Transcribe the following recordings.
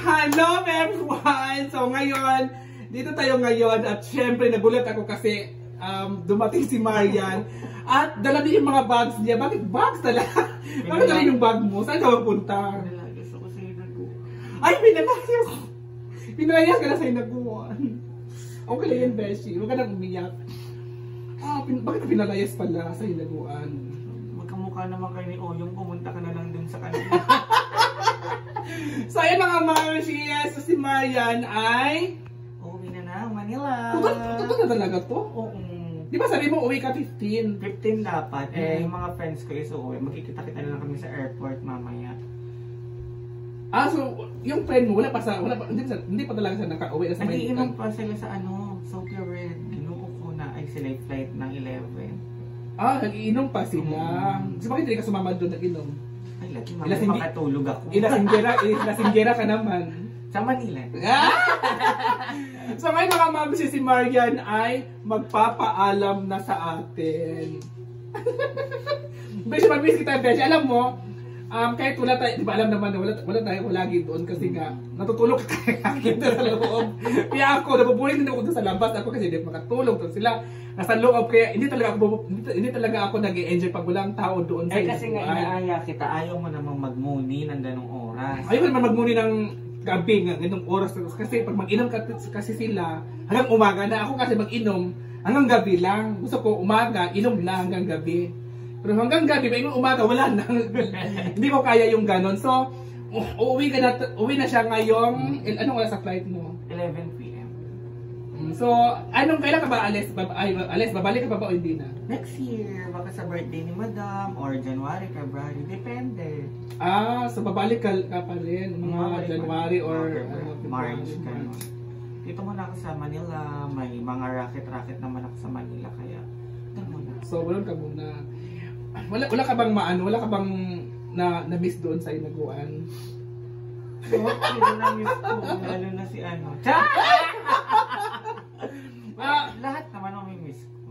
Hello everyone! So ngayon, dito tayo ngayon at syempre nagulat ako kasi dumating si Marian at dala din yung mga bags niya. Bakit bags talaga? Bakit dala yung bag mo? Saan ka mapunta? Pinalayas ako sa hinaguan. Ay, pinalayas! Pinalayas ka na sa hinaguan. Okay lang yan, Beshi. Huwag ka nang umiyak. Bakit pinalayas pala sa hinaguan? Magkamukha naman kayo ni Oyong, pumunta ka na lang dun sa kanila. So ayun mga Marshi, si Marian ay Uwi na Manila. Totoo na talaga to? Oo. Di ba sabi mo uwi ka 15? 15 dapat. Yung mga friends ko is uuwi. Magkikita-kita na lang kami sa airport mamaya. So yung friend mo hindi pa talaga siya nakauwi sa Nag-iinom pa sila sa Sophia Red. Ginuo ko na ay sila flight ng 11. Nag-iinom pa sila. So bakit hindi ka sumama doon nag-inom? Ay, lagi mamaya makatulog ako. Ilasinggera ka naman. Sa Manila. So ngayon mga mabisi si Marian ay magpapaalam na sa atin. Beshi, mabisi kita, Beshi. Alam mo, kahit wala tayo, di ba alam naman na wala tayo lagi doon kasi nga natutulog ka kaya sa loob. Kaya ako, nabubulit din ako doon sa labas ako kasi hindi makatulog doon sila. Nasa loob kaya hindi talaga ako nag-e-enjoy pag walang tao doon sa kasi nga inaaya kita, ayaw mo namang magmuni ng ganong oras. Ayaw naman magmuni ng gabi ng ganong oras kasi pag mag-inom kasi sila hanggang umaga na, ako kasi mag-inom hanggang gabi lang. Gusto ko umaga, inom na hanggang gabi. Pero hanggang gabi, may umaga, wala na. Hindi ko kaya yung ganon. So, uwi na siya ngayong, anong oras sa flight mo? 11 p.m. So, kailan ka ba alis? Babalik ka pa ba o hindi na? Next year, baka sa birthday ni Madam, or January, February, depende. So babalik ka pa rin, mga January or March, gano'n. Dito muna ako sa Manila, may mga racket naman ako sa Manila, kaya doon muna. So, wala ka muna. Wala ka bang wala ka bang na-miss doon sa hinaguan? Hindi na-miss ko, lalo na si lahat naman ang may miss ko.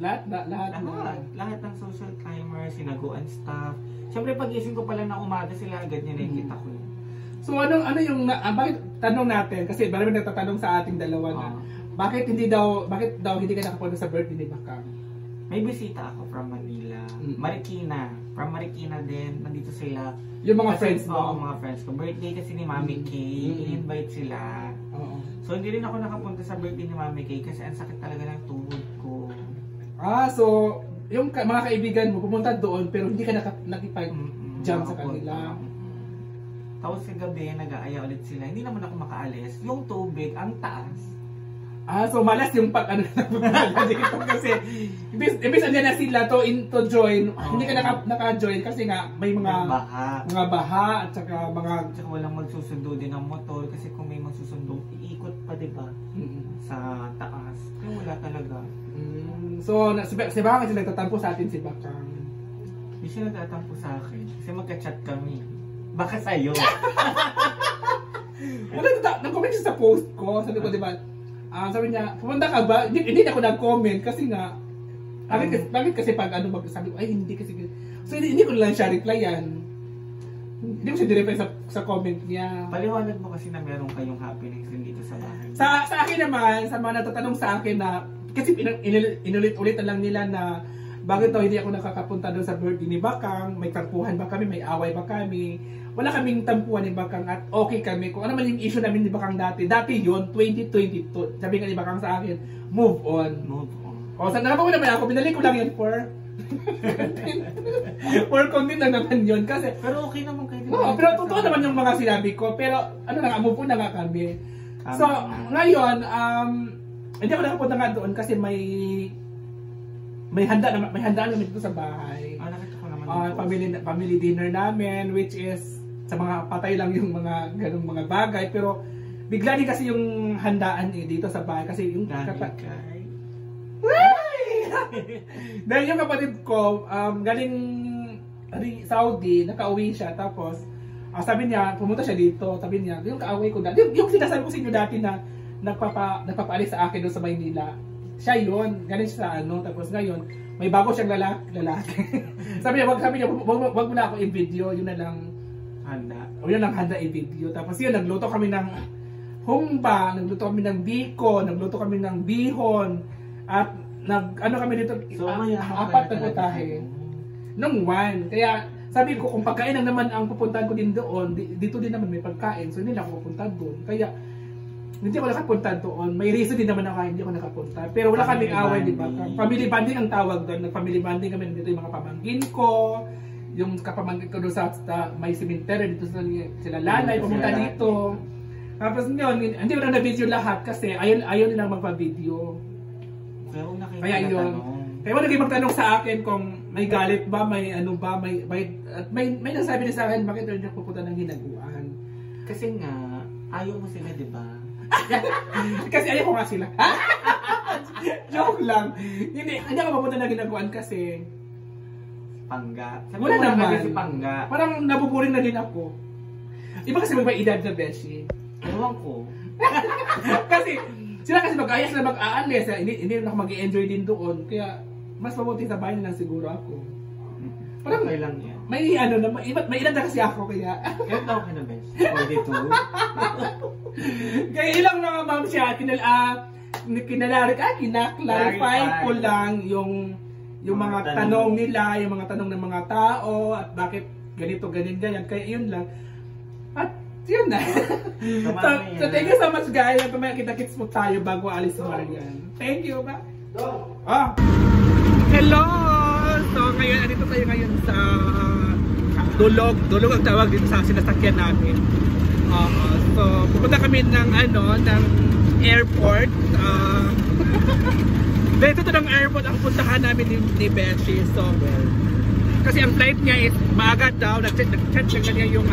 Lahat ng social climbers, sinaguan staff. Siyempre pag-ising ko pala na umaga sila agad niya nakikita ko yun. So ano yung bakit tanong natin kasi marami nagtatanong sa ating dalawa na bakit daw hindi ka nakapunta sa birthday ni Bakang? May bisita ako from Manila. Marikina. From Marikina din. Nandito sila. Yung mga friends mo? Oo, mga friends ko. Birthday kasi ni Mami Kay. I-invite sila. So, hindi rin ako nakapunta sa birthday ni Mami Kay kasi ang sakit talaga ng tuhod ko. So, yung mga kaibigan mo pumunta doon pero hindi ka nakipag-jam sa kanila. Tapos sa gabi, nag-aaya ulit sila. Hindi naman ako makaalis. Yung tubig, ang taas. So malas yung dito kasi ibig andyan na sila to join, hindi ka naka-join kasi nga may mga baha at saka walang magsusundo din ng motor kasi kung may magsusundo iikot pa, diba? Sa taas. Kaya wala talaga. So si Bakang sila nagtatampo sa atin, si Bakang. Hindi siya nagtatampo sa akin kasi magka-chat kami. Baka sa'yo. Nag-comment siya sa post ko, sabi ko, diba, sabi niya, pumunta ka ba? Hindi ako nag-comment kasi nga, bakit kasi pag sabi ko, ay hindi kasi, so hindi ko lang siya replyan. Hindi ko siya direply sa comment niya. Paliwanag mo kasi na meron kayong happenings din dito sa bahay. Sa akin naman, sa mga natatanong sa akin na, kasi inulit-ulit na lang nila na, bakit daw hindi ako nakakapunta doon sa birthday ni Bakang, may tampuhan ba kami, may away ba kami, wala kaming tampuhan ni Bakang at okay kami. Kung ano man yung issue namin ni Bakang dati yun, 2022, sabi nga ni Bakang sa akin, move on. Saan naman naman ako, binalik ko lang yan for content lang naman yun. Kasi, pero okay naman kayo. Pero totoo naman yung mga sinabi ko, pero move on na nga kami. So, ngayon, hindi ako nakapunta nga doon kasi may handa namin dito sa bahay. Nakita ko naman family dinner namin, which is sa mga patay lang yung mga ganung mga bagay, pero bigla din kasi yung handaan dito sa bahay kasi yung dahil yung kapatid ko galing Saudi, nakauwi siya tapos sabi niya pumunta siya dito, sabi niya yung kaaway ko dati, yung sinasabi ko sa inyo dati na nagpapaalis sa akin doon sa Maynila. Siya yun, galing siya sa tapos ngayon, may bago siyang lalaki. sabi niya, wag mo na ako i-video, yun na lang. Handa. O yun ang handa i-video. Tapos yun, nagluto kami ng humba, nagluto kami ng biko, nagluto kami ng bihon, at ano kami dito, So, apat na putahe. Nung one. Kaya sabi ko, kung pagkain lang naman ang pupuntahan ko din doon, dito din naman may pagkain. So hindi na ako pupunta doon. Kaya hindi ako nakapunta doon. May reason din naman ako hindi ako nakapunta. Pero wala kaming away, di ba? Family bonding ang tawag doon. Nag-family bonding kami dito yung mga pamangkin ko. Yung kapamangkin ko doon sa may cemetery dito sila Lalay, pumunta dito. Tapos yun, hindi ko na na-video lahat kasi ayaw nilang magpa-video. Kaya yun. Kaya wala naging magtanong sa akin kung may galit ba, may ano ba, may nasabi niya sa akin bakit hindi ako pupunta ng hinaguan. Kasi nga, ayaw mo sila, di ba? Kasi ayaw ko nga sila. Joke lang. Hindi ako pupunta ng hinaguan kasi Pangga. Wala naman. Si Pangga. Parang nabuburing na din ako. Iba kasi may edad na beshi. Ewan ko. Kasi sila kasi mag-ayas na mag-aalis. Hindi na ako mag-i-enjoy din doon. Kaya mas mabuti sa bahay na lang siguro ako. Parang okay lang yan. May ano na, may edad na kasi ako kaya. Kaya tawag ka na best. 42. Kaya ilang na nga ma'am siya, kinaklarify ko lang yung mga tanong nila, yung mga tanong ng mga tao, at bakit ganito, ganyan. Kaya yun lang. At yun na. So thank you so much guys. Pamaya kita-kits mo tayo bago alis sa Marian. Thank you ba? Hello! So ngayon, andito tayo ngayon sa Dulog. Dulog ang tawag dito sa sinasakyan namin. So pupunta kami ng airport. Dito ng airport ang puntahan namin ni Beshi. So kasi ang flight niya is maaga daw. Nag-chat niya yung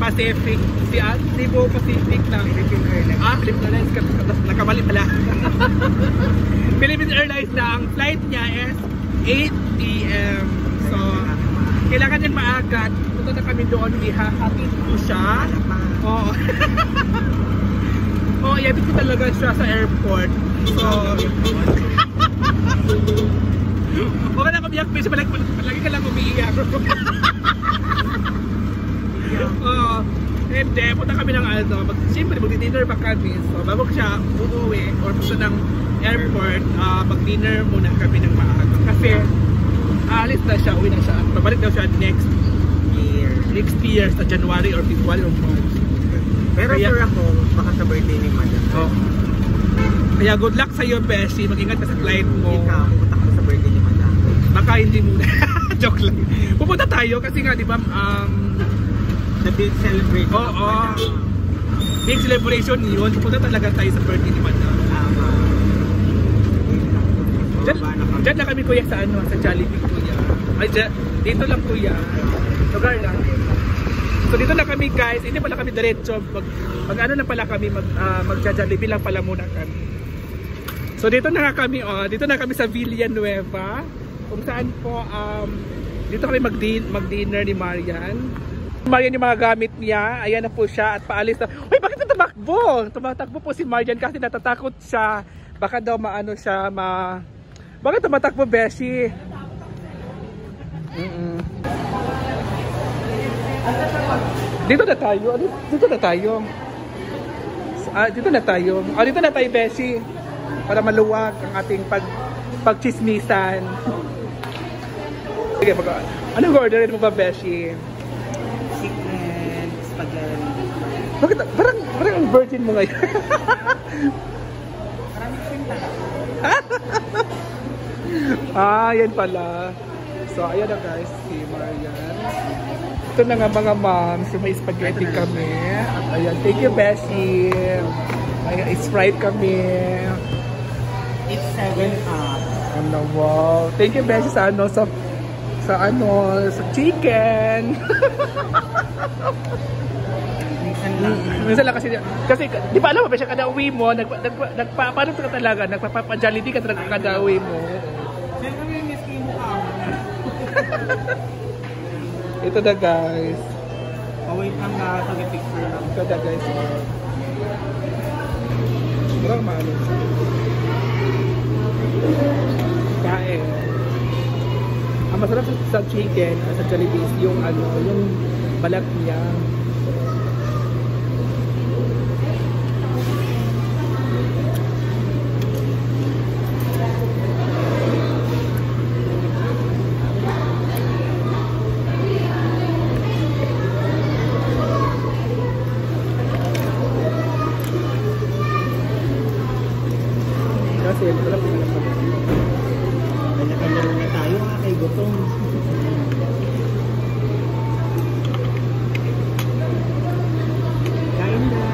Pacific, Cebu Pacific ng Philippine Airlines. Nakamali pala. Philippine Airlines na ang flight niya is 8 PM. So kailangan niyang maaga. Punta na kami doon, ihahatid ko siya. Oo, ihatid ko talaga siya sa airport. So okay na umiyak, pero palagi ka lang umiiyak. Hindi, punta kami ng siyempre mag-dinner pa kami. So bago siya uuwi or punta ng airport, mag-dinner muna kami ng maaga. Kasi alis na siya, uwi na siya. Babalik daw siya next year sa January or February or March. Pero sure ako, baka sa birthday ni Madam. Kaya good luck sa iyo, Beshi. Mag-ingat ka sa flight mo. Ikaw, pupunta ka sa birthday ni Madam. Baka hindi muna. Joke lang. Pupunta tayo kasi nga, di ba, the big celebration. Big celebration yun. Pupunta talaga tayo sa birthday ni Madam. Diyan lang kami kuya sa sa Jollibee kuya. Ay, dito lang kuya. Lugar lang. So dito na kami guys. Hindi pala kami diretso. Mag ano na pala kami, mag-Jollibee lang pala muna kami. So dito na kami, dito na kami sa Villanueva. Kung saan po, dito kami mag-dinner ni Marian. Marian yung mga gamit niya. Ayan na po siya at paalis na. Uy, bakit tumakbo? Tumatakbo po si Marian kasi natatakot siya. Baka daw maano siya, bakit tumatakbo, Beshi? Dito na tayo. Dito na tayo. Dito na tayo. Dito na tayo, Beshi. Para maluwag ang ating pagchismisan. Sige, anong orderin mo ba, Beshi? Chicken, spaghetti. Bakit? Parang ang virgin mo ngayon. Yan pala. So, ayan na guys, si Marian. Ito na nga mga moms, may spaghetti kami. Ayan, thank you, Beshi. Ayan, Sprite kami. It's 7-up. Wow. Thank you, Beshi, sa chicken. Minsan lang kasi di ba alam mo, Beshi, kada uwi mo, paano ka talaga, nagpapa-Jollibee ka talaga kada uwi mo. Siyempre may miss kayo mo ka. Ito na guys. Wait lang na sa picture lang. Ito na guys. Sobrang maano. Kain. Ang masarap sa chicken, sa Jollibee, yung balat niya. Kasi wala po na pala. Kanya-kanya na tayo kay gutom. Kain na.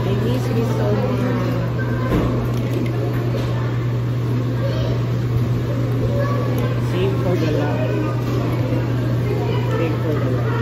I miss you so much. Save for the life. Save for the life.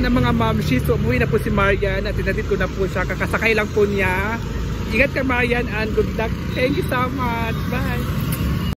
ng mga mamshi, so umuwi na po si Marian at tinatid ko na po siya, kakasakay lang po niya. Ingat ka Marian and good luck. Thank you so much. Bye.